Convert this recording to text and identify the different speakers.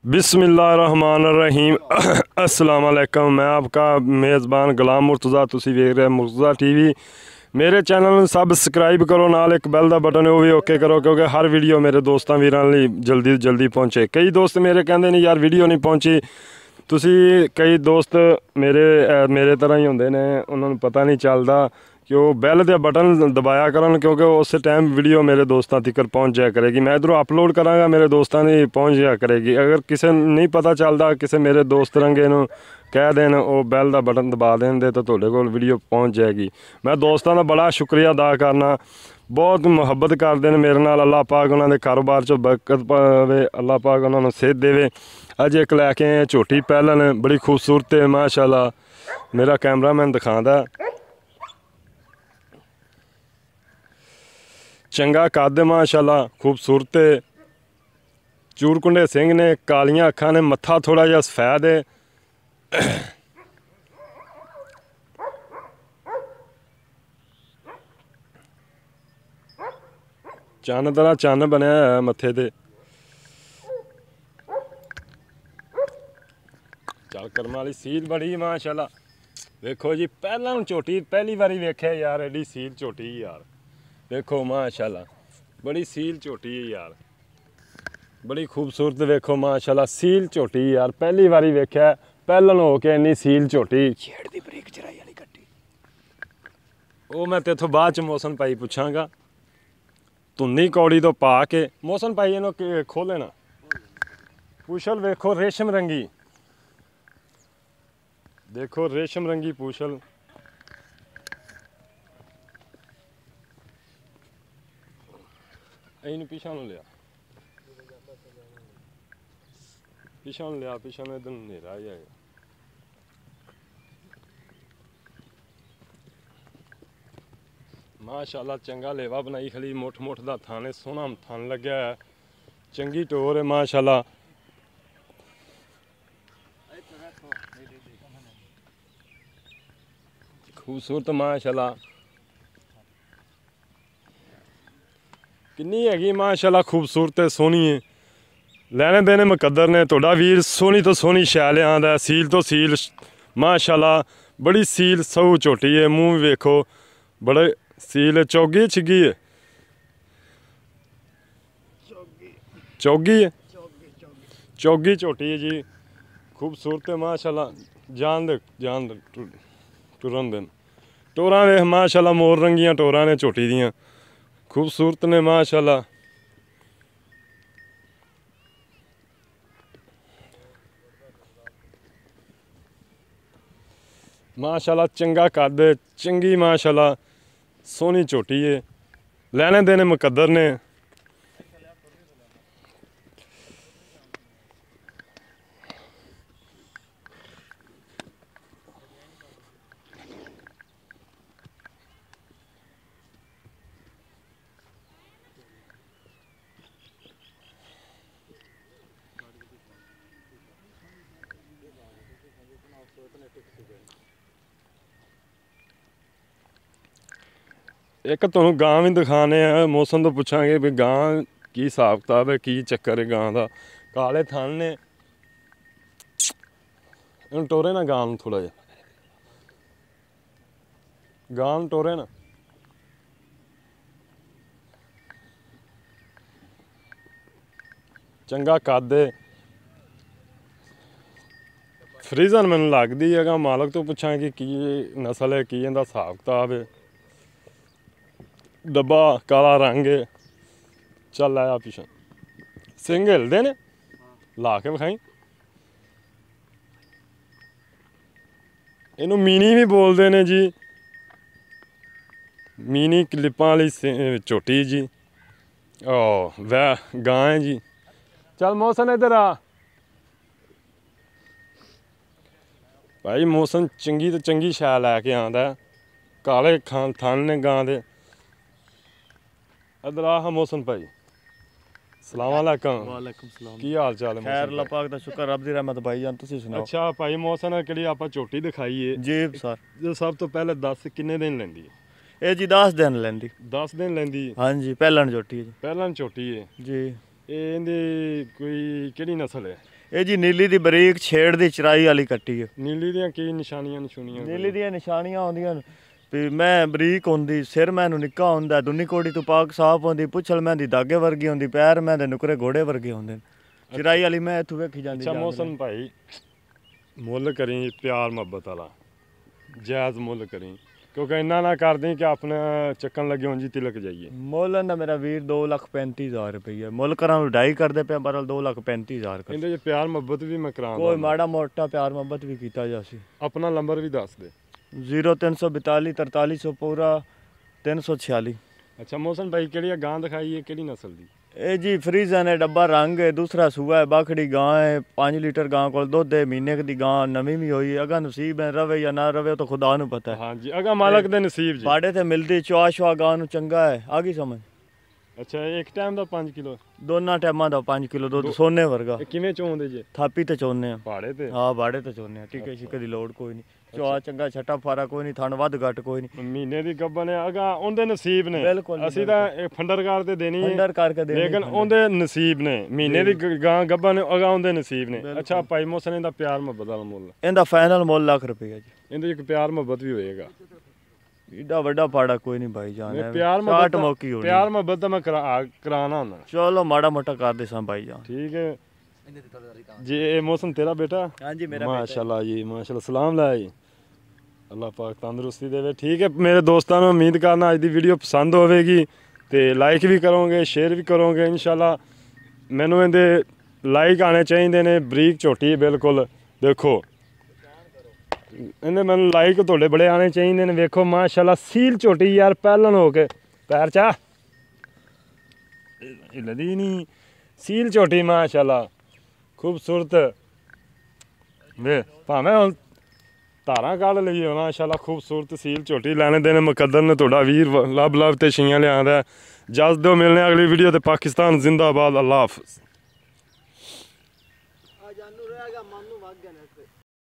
Speaker 1: बिस्मिल्लाहिर्रहमानिर्रहीम अस्सलाम वालेकुम। मैं आपका मेज़बान गुलाम मुर्तज़ा, तुसी वेख रहे मुर्तज़ा टीवी। मेरे चैनल में सबसक्राइब करो, नाल एक बैल का बटन है वो भी ओके करो, क्योंकि हर वीडियो मेरे दोस्तों वीरां लई जल्दी जल्दी पहुँचे। कई दोस्त मेरे कहते नहीं यार वीडियो नहीं पहुँची, तुसी कई दोस्त मेरे तरह ही होंदे ने, उन्होंने पता नहीं चलता कि वो बैल के बटन दबाया करन, क्योंकि उस टाइम वीडियो मेरे दोस्तों तक पहुँच जाया करेगी। मैं इधरों अपलोड कराँगा, मेरे दोस्तों ने पहुँच जाया करेगी। अगर किसी नहीं पता चलता, किसी मेरे दोस्त रंगे नूं कह देन वो बैल का बटन दबा देंगे तो तुहाडे कोल वीडियो पहुँच जाएगी। मैं दोस्तों का बड़ा शुक्रिया अदा करना, बहुत मुहब्बत करते हैं मेरे नाल। अल्लाह पाक उन्होंने कारोबार च बरकत पावे, अल्लाह पाक उन्होंने सेहत देवे। अज एक लैके आए झोटी पैलन, बड़ी खूबसूरत है माशाल्लाह। मेरा कैमरामैन दिखाता चंगा कद माशाल्लाह, खूबसूरत है। चूरकुंडे सिंह ने, कालियां अखां ने, मत्था थोड़ा जिहा सफेद है। चन्न तरह चन्न बनया है मत्थे ते। चल करम वाली सील बड़ी माशाल्लाह। देखो जी पहला झोटी पहली बारी वेख्या यार, एडी सील झोटी यार। देखो माशाल्लाह बड़ी सील झोटी है यार, बड़ी खूबसूरत। देखो माशाल्लाह सील झोटी यार, पहली बारी वेख्या पहलन हो के इन्नी सील झोटी।
Speaker 2: छेड़ दी ब्रेक चराई वाली गड्डी
Speaker 1: वो मैं तेथों बाद च मौसम भाई पुछांगा। धुन्नी कौड़ी तो पा के मौसम भाई इन्हों खोले ना। पूछल वेखो रेशम रंगी, देखो रेशम रंगी पूछल। इन पिछा लिया, पिछा लिया, पिछा में इधर नेरा ही है। माशाल्लाह चंगा लेवा बनाई खली, मुठ मुठ दा थाने सोहना थन लग्या है, चंगी टोर है माशाल्लाह। खूबसूरत माशाल्लाह, किन्नी हैगी माशाल्लाह, खूबसूरत है, सोहनी है। लैने देने मुकद्दर ने। तुहाडा वीर सोहनी तो सोहनी शैल आंदा है, सील तो सील माशाल्लाह, बड़ी सील सऊ झोटी है। मूँह भी वेखो बड़े सील चौगी छिगी है, चौगी है, चौगी झोटी है जी, खूबसूरत है माशाल्लाह। जान दे टुरन दिन टोरां वेख माशाल्लाह, मोर रंगियां टोरां ने झोटी दियां, खूबसूरत ने माशाल्लाह। माशाल्लाह चंगा कद, चंगी माशाल्लाह सोहनी झोटी है। लैने देने मुकद्दर ने। एक तुहानूं गां भी दिखाने हैं, मौसम तो पुछांगे भी गां की हिसाब किताब है, की चक्कर है गां का। काले थन ने, इन्हूं टोरे ना गां नूं थोड़ा जिहा, गां नूं टोरे ना। चंगा कद है, फ्रीजन मैनूं लगदी है। गा मालक तो पुछांगे की नस्ल है, की इहदा हिसाब किताब है। डब्बा काला रंग है। चल आया पिछा, सिंग हिलदे ने, ला के विखाई। इनू मीनी भी बोलते ने जी, मीनी क्लिपां वाली झोटी जी। ओ वह गां है जी। चल मौसम इधर आ भाई, मौसम चंगी तो चंगी शैल लैके आंदा है। काले थन ने गां दे। इधर आ मौसम भाई, सलाम वालेकुम।
Speaker 2: वालेकुम सलाम।
Speaker 1: की हाल चाल है?
Speaker 2: खैर अल्लाह पाक दा शुक्र, रब दी रहमत भाई जान, तुसी सुनाओ।
Speaker 1: अच्छा भाई मौसम ने किहड़ी आपां झोटी दिखाई है
Speaker 2: जी सर,
Speaker 1: जो सब तो पहले दस किन्ने दिन लैंदी है?
Speaker 2: ए जी 10 दिन लैंदी।
Speaker 1: 10 दिन लैंदी है।
Speaker 2: हाँ जी, पहलन झोटी है जी।
Speaker 1: पहला झोटी है
Speaker 2: जी।
Speaker 1: ਇਹ ਇਹਦੀ ਕੋਈ ਕਿਹੜੀ ਨਸਲ ਹੈ?
Speaker 2: ਇਹ ਜੀ ਨੀਲੀ ਦੀ ਬਰੀਕ ਛੇੜ ਦੀ ਚਰਾਈ ਵਾਲੀ ਕੱਟੀ ਹੈ।
Speaker 1: ਨੀਲੀ ਦੀਆਂ ਕੀ ਨਿਸ਼ਾਨੀਆਂ ਨਸ਼ੂਨੀਆਂ?
Speaker 2: ਨੀਲੀ ਦੀਆਂ ਨਿਸ਼ਾਨੀਆਂ ਆਉਂਦੀਆਂ ਨੇ ਵੀ ਮੈਂ ਬਰੀਕ ਹੁੰਦੀ, ਸਿਰ ਮੈਨੂੰ ਨਿੱਕਾ ਹੁੰਦਾ, ਦੁੰਨੀ ਕੋੜੀ ਤੋਂ ਪਾਕ ਸਾਫ ਹੁੰਦੀ, ਪੁੱਛਲ ਮੈਂ ਦੀ ਦਾਗੇ ਵਰਗੀ ਹੁੰਦੀ, ਪੈਰ ਮੈਂ ਦੇ ਨੁਕਰੇ ਘੋੜੇ ਵਰਗੇ ਹੁੰਦੇ ਨੇ। ਚਰਾਈ ਵਾਲੀ ਮੈਂ ਇੱਥੋਂ ਵੇਖੀ ਜਾਂਦੀ।
Speaker 1: ਅੱਛਾ ਮੌਸਮ ਭਾਈ, ਮੁੱਲ ਕਰੀ ਪਿਆਰ ਮੁਹੱਬਤ ਵਾਲਾ, ਜਾਇਜ਼ ਮੁੱਲ ਕਰੀ, ਕਿਉਂਕਿ ਇੰਨਾ ਨਾ ਕਰਦੀ ਕਿ ਆਪਣਾ ਚੱਕਣ ਲੱਗੇ ਉਂਝ ਹੀ ਤਿਲਕ ਜਾਈਏ।
Speaker 2: ਮੁੱਲ ਦਾ ਮੇਰਾ ਵੀਰ 2,35,000 ਰੁਪਈਆ ਮੁੱਲ ਕਰਾਂ ਵਡਾਈ ਕਰਦੇ ਪਿਆ, ਬਰਲ 2,35,000 ਕਰ।
Speaker 1: ਇਹਦੇ 'ਚ ਪਿਆਰ ਮੁਹੱਬਤ ਵੀ ਮੈਂ ਕਰਾਂਦਾ।
Speaker 2: ਕੋਈ ਮਾੜਾ ਮੋਟਾ ਪਿਆਰ ਮੁਹੱਬਤ ਵੀ ਕੀਤਾ ਜਾਸੀ।
Speaker 1: ਆਪਣਾ ਨੰਬਰ ਵੀ ਦੱਸ ਦੇ।
Speaker 2: 0342 4300 ਪੂਰਾ 346।
Speaker 1: ਅੱਛਾ ਮੌਸਮ ਭਾਈ, ਕਿਹੜੀ ਗਾਂ ਦਿਖਾਈ ਹੈ, ਕਿਹੜੀ ਨਸਲ ਦੀ?
Speaker 2: ਇਹ ਜੀ ਫਰੀਜ਼ਨ ਹੈ, ਡੱਬਾ ਰੰਗ ਹੈ, ਦੂਸਰਾ ਸੂਆ ਹੈ, ਬਾਖੜੀ ਗਾਂ ਹੈ, 5 ਲੀਟਰ ਗਾਂ ਕੋਲ ਦੁੱਧ ਹੈ, ਮਹੀਨੇ ਦੀ ਗਾਂ ਨਵੀਂ ਵੀ ਹੋਈ ਹੈ। ਅਗਾ ਨਸੀਬ ਹੈ ਰਵੇ ਜਾਂ ਨਾ ਰਵੇ ਉਹ ਤਾਂ ਖੁਦਾ ਨੂੰ ਪਤਾ ਹੈ।
Speaker 1: ਹਾਂਜੀ ਅਗਾ ਮਾਲਕ ਦੇ ਨਸੀਬ ਜੀ।
Speaker 2: ਬਾੜੇ ਤੇ ਮਿਲਦੀ ਚੁਆ ਸ਼ੁਆ ਗਾਂ ਨੂੰ ਚੰਗਾ ਹੈ, ਆ ਗਈ ਸਮਝ।
Speaker 1: ਅੱਛਾ ਇੱਕ ਟਾਈਮ ਦਾ 5 ਕਿਲੋ?
Speaker 2: ਦੋਨਾਂ ਟਾਈਮਾਂ ਦਾ 5 ਕਿਲੋ ਦੁੱਧ, ਸੋਨੇ ਵਰਗਾ।
Speaker 1: ਇਹ ਕਿਵੇਂ ਚੋਂਦੇ ਜੇ?
Speaker 2: ਥਾਪੀ ਤੇ ਚੋਨੇ ਆ।
Speaker 1: ਪਹਾੜੇ ਤੇ?
Speaker 2: ਹਾਂ ਬਾੜੇ ਤੇ ਚੋਨੇ ਆ, ਟੀਕੇ ਸ਼ਿਕੇ ਦੀ ਲੋੜ ਕੋਈ ਨਹੀਂ। ਚੁਆ ਚੰਗਾ, ਛੱਟਾ ਫਾਰਾ ਕੋਈ ਨਹੀਂ, ਥਣ ਵੱਧ ਘੱਟ ਕੋਈ ਨਹੀਂ।
Speaker 1: ਮਹੀਨੇ ਦੀ ਗੱਬਨ ਹੈ, ਅਗਾ ਉਹਦੇ ਨਸੀਬ ਨੇ।
Speaker 2: ਬਿਲਕੁਲ
Speaker 1: ਅਸੀਂ ਤਾਂ ਇਹ ਫੰਡਰ ਕਰਦੇ ਦੇਣੀ ਹੈ,
Speaker 2: ਅੰਡਰ ਕਰਕੇ ਦੇ
Speaker 1: ਲੇਕਿਨ ਉਹਦੇ ਨਸੀਬ ਨੇ। ਮਹੀਨੇ ਦੀ ਗਾਂ ਗੱਬਨ ਅਗਾ ਉਹਦੇ ਨਸੀਬ ਨੇ। ਅੱਛਾ ਭਾਈ ਮੋਸਨ ਦਾ ਪਿਆਰ ਮੁਹੱਬਤ ਦਾ ਮੁੱਲ?
Speaker 2: ਇਹਦਾ ਫਾਈਨਲ ਮੁੱਲ ਲੱਖ ਰੁਪਏ ਜੀ।
Speaker 1: ਇਹਦੇ ਇੱਕ ਪਿਆਰ ਮੁਹੱਬਤ ਵੀ ਹੋਏਗਾ?
Speaker 2: ਏਡਾ ਵੱਡਾ ਪਾੜਾ ਕੋਈ ਨਹੀਂ ਭਾਈ ਜਾਨ।
Speaker 1: ਪਿਆਰ ਮੁਹੱਬਤ ਤਾਂ ਮੈਂ ਕਰਾਣਾ ਹੁੰਦਾ।
Speaker 2: ਚਲੋ ਮਾੜਾ ਮੋਟਾ ਕਰਦੇ ਸਾਂ ਭਾਈ ਜਾਨ।
Speaker 1: ਠੀਕ ਹੈ ਜੀ। ਇਹ ਮੌਸਮ ਤੇਰਾ ਬੇਟਾ?
Speaker 2: ਹਾਂਜੀ ਮੇਰਾ
Speaker 1: ਮਾਸ਼ਾਅੱਲਾ ਜੀ, ਮਾਸ਼ਾਅੱਲਾ। ਸਲਾਮ ਲੈ ਜੀ, ਅੱਲਾਹ ਪਾਕ ਤੰਦਰੁਸਤੀ ਦੇਵੇ। ਠੀਕ ਹੈ ਮੇਰੇ ਦੋਸਤਾਂ ਨੂੰ ਉਮੀਦ ਕਰਨਾ ਅੱਜ ਦੀ ਵੀਡੀਓ ਪਸੰਦ ਹੋਵੇਗੀ ਤੇ ਲਾਈਕ ਵੀ ਕਰੋਗੇ, ਸ਼ੇਅਰ ਵੀ ਕਰੋਗੇ ਇਨਸ਼ਾਅੱਲਾ। ਮੈਨੂੰ ਇਹਦੇ ਲਾਈਕ ਆਣੇ ਚਾਹੀਦੇ ਨੇ। ਬਰੀਕ ਝੋਟੀ ਬਿਲਕੁਲ ਦੇਖੋ, ਇਹਨੇ ਮੈਨੂੰ ਲਾਈਕ ਤੁਹਾਡੇ ਬੜੇ ਆਣੇ ਚਾਹੀਦੇ ਨੇ। ਵੇਖੋ ਮਾਸ਼ਾਅੱਲਾ ਸੀਲ ਝੋਟੀ ਯਾਰ, ਪਹਿਲਣ ਹੋ ਕੇ ਪੈਰ ਚਾ ਹਿੱਲਦੀ ਨਹੀਂ। ਸੀਲ ਝੋਟੀ ਮਾਸ਼ਾਅੱਲਾ ਖੂਬਸੂਰਤ। ਵੇ ਭਾਵੇਂ ਹੁਣ ਧਾਰਾਂ ਕੱਢ ਲਈਏ ਮਾਸ਼ਾਅੱਲਾ, ਖੂਬਸੂਰਤ ਸੀਲ ਝੋਟੀ ਲੈਣੇ ਦੇਣੇ ਮੁਕੱਦਰ ਨੇ ਤੁਹਾਡਾ ਵੀਰ ਲੱਭ ਤੇ ਛੀਆਂ ਲਿਆਂਦਾ। ਜਸ ਦਿਓ ਮਿਲਣੇ ਅਗਲੀ ਵੀਡੀਓ ਤੇ। ਪਾਕਿਸਤਾਨ ਜ਼ਿੰਦਾਬਾਦ। ਅੱਲਾਹ ਹਾਫਿਜ਼।